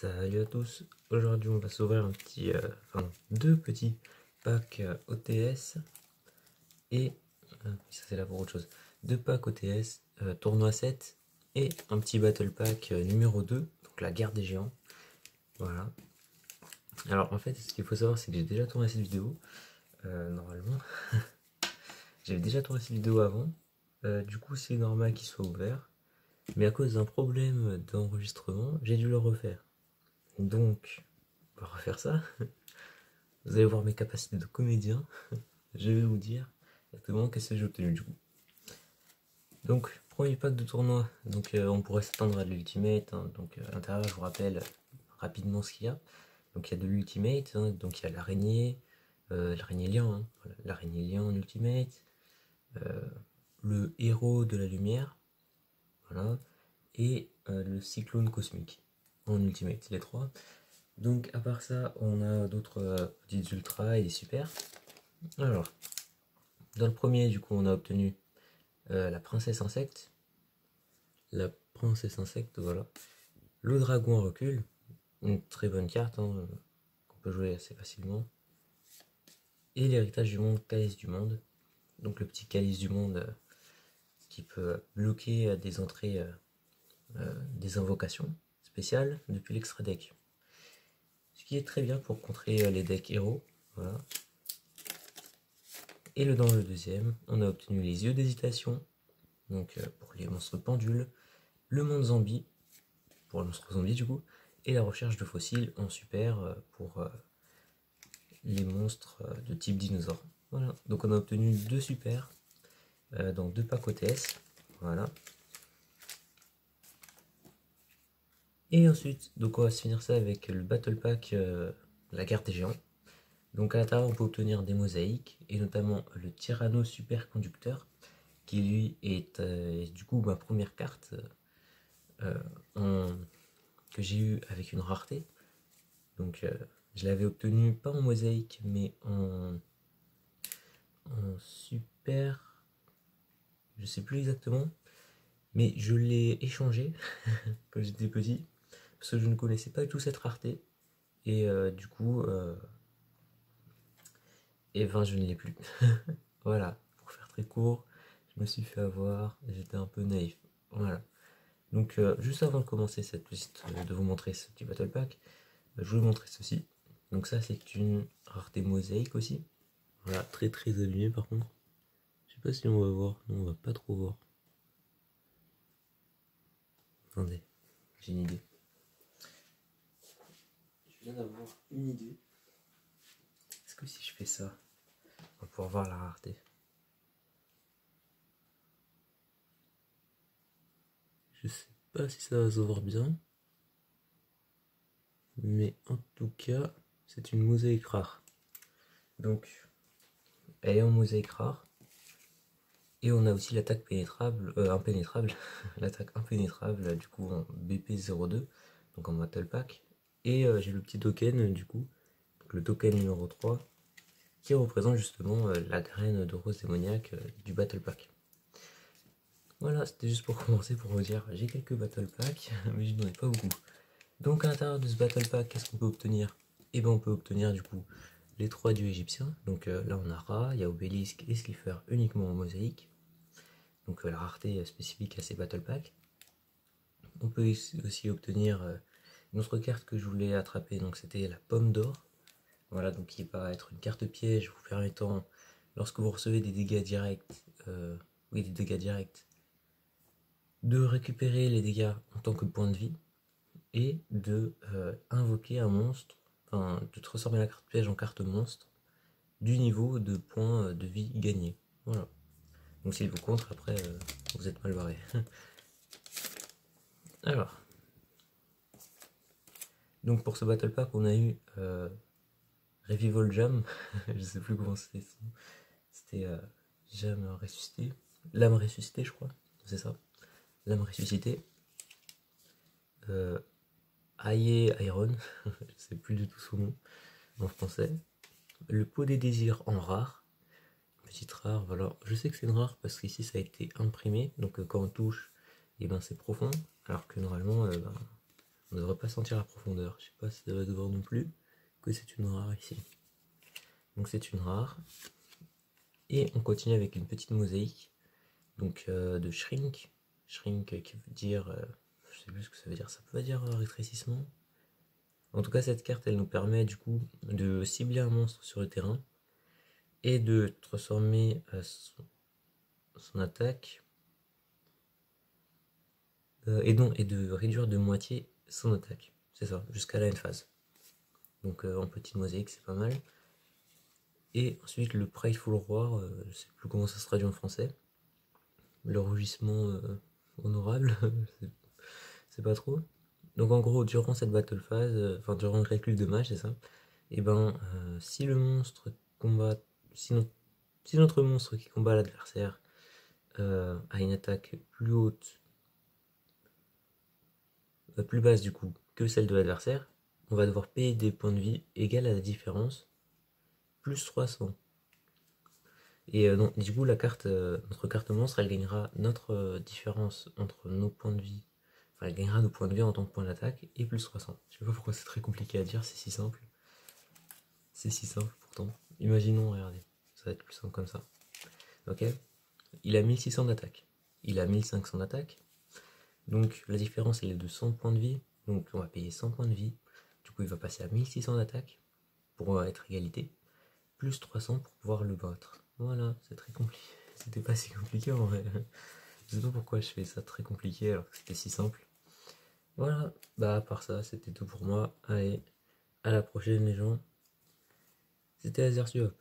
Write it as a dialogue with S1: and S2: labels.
S1: Salut à tous, aujourd'hui on va s'ouvrir deux petits packs OTS et ça c'est là pour autre chose. Deux packs OTS, tournoi 7 et un petit battle pack numéro 2, donc la guerre des géants. Voilà. Alors en fait ce qu'il faut savoir c'est que j'ai déjà tourné cette vidéo, normalement. J'avais déjà tourné cette vidéo avant, du coup c'est normal qu'il soit ouvert. Mais à cause d'un problème d'enregistrement, j'ai dû le refaire. Donc, on va refaire ça. Vous allez voir mes capacités de comédien. Je vais vous dire exactement qu'est-ce que j'ai obtenu du coup. Donc, premier pack de tournoi. Donc, on pourrait s'attendre à de l'ultimate. Hein. Donc, à l'intérieur, je vous rappelle rapidement ce qu'il y a. Donc, il y a de l'ultimate. Hein. Donc, il y a l'araignée. L'araignée lion. Hein. Voilà. L'araignée lion en ultimate. Le héros de la lumière. Voilà. Et le cyclone cosmique en ultimate. C'est les trois. Donc à part ça, on a d'autres petites ultras et des super. Alors, dans le premier, du coup, on a obtenu la princesse insecte. La princesse insecte, voilà. Le dragon en recul, une très bonne carte, hein, qu'on peut jouer assez facilement. Et l'héritage du monde, calice du monde. Donc le petit calice du monde qui peut bloquer des entrées, des invocations spéciales depuis l'extra deck. Ce qui est très bien pour contrer les decks héros. Voilà. Et dans le deuxième, on a obtenu les yeux d'hésitation, donc pour les monstres pendules, le monde zombie, pour le monstre zombie du coup, et la recherche de fossiles en super pour les monstres de type dinosaure. Voilà, donc on a obtenu deux super dans deux packs OTS. Voilà. Et ensuite, donc on va se finir ça avec le Battle Pack la guerre des géants. Donc à l'intérieur, on peut obtenir des mosaïques, et notamment le Tyranno Superconducteur, qui lui est du coup ma première carte que j'ai eu avec une rareté. Donc je l'avais obtenu pas en mosaïque mais en super, je sais plus exactement, mais je l'ai échangé quand j'étais petit parce que je ne connaissais pas du tout cette rareté et du coup je ne l'ai plus. Voilà, pour faire très court, je me suis fait avoir, j'étais un peu naïf. Voilà. Donc juste avant de commencer cette liste, de vous montrer ce petit battle pack, je vais vous montrer ceci. Donc ça c'est une rareté mosaïque aussi. Voilà, très très abîmé par contre. Je sais pas si on va voir, non on va pas trop voir. Attendez, j'ai une idée. Je viens d'avoir une idée. Est-ce que si je fais ça, on va pouvoir voir la rareté? Je sais pas si ça va se voir bien. Mais en tout cas, c'est une mosaïque rare. Donc, elle est en mosaïque rare. Et on a aussi l'attaque pénétrable, impénétrable, l'attaque impénétrable du coup en BP02, donc en battle pack. Et j'ai le petit token du coup, donc le token numéro 3, qui représente justement la graine de rose démoniaque du battle pack. Voilà, c'était juste pour commencer pour vous dire, j'ai quelques battle packs, mais je n'en ai pas beaucoup. Donc à l'intérieur de ce battle pack, qu'est-ce qu'on peut obtenir? Et bien on peut obtenir du coup les 3 dieux égyptiens. Donc là on a Ra, il y a Obélisque et Slifer uniquement en mosaïque. Donc la rareté spécifique à ces battle packs. On peut aussi obtenir une autre carte que je voulais attraper, donc c'était la pomme d'or. Voilà, donc qui va être une carte piège vous permettant, lorsque vous recevez des dégâts directs, de récupérer les dégâts en tant que point de vie et de invoquer un monstre, enfin de transformer la carte piège en carte monstre du niveau de points de vie gagné. Voilà. Donc s'il vous contre, après vous êtes mal barré. Alors, donc pour ce battle pack, on a eu Revival Jam, je sais plus comment c'était, Jam ressuscité, l'âme ressuscitée je crois, c'est ça, l'âme ressuscitée, Aye Iron, je sais plus du tout son nom en français, le pot des désirs en rare, petite rare, voilà, je sais que c'est une rare parce qu'ici ça a été imprimé, donc quand on touche, et ben c'est profond, alors que normalement On ne devrait pas sentir la profondeur. Je sais pas si ça va se voir non plus que c'est une rare ici. Donc c'est une rare. Et on continue avec une petite mosaïque. Donc de shrink. Shrink qui veut dire... je sais plus ce que ça veut dire. Ça peut pas dire rétrécissement. En tout cas, cette carte, elle nous permet du coup de cibler un monstre sur le terrain et de transformer son attaque et de réduire de moitié son attaque. C'est ça, jusqu'à la end phase. Donc en petite mosaïque, c'est pas mal. Et ensuite le Prideful Roar, je sais plus comment ça se traduit en français. Le rugissement honorable, c'est pas trop. Donc en gros, durant cette battle phase, enfin durant le calcul de match, c'est ça. Et ben, si le monstre combat, si notre monstre qui combat l'adversaire a une attaque plus haute, plus basse du coup que celle de l'adversaire, on va devoir payer des points de vie égales à la différence, plus 300. Et donc, du coup, notre carte monstre, elle gagnera notre différence entre nos points de vie. Enfin, elle gagnera nos points de vie en tant que point d'attaque et plus 300. Je sais pas pourquoi c'est très compliqué à dire, c'est si simple. C'est si simple pourtant. Imaginons, regardez, ça va être plus simple comme ça. Ok. Il a 1600 d'attaque. Il a 1500 d'attaque. Donc la différence elle est de 100 points de vie. Donc on va payer 100 points de vie. Du coup il va passer à 1600 d'attaque pour être égalité. Plus 300 pour pouvoir le battre. Voilà, c'est très compliqué. C'était pas si compliqué en vrai. Je sais pas pourquoi je fais ça très compliqué alors que c'était si simple. Voilà, bah à part ça, c'était tout pour moi. Allez, à la prochaine les gens. C'était Azersuop.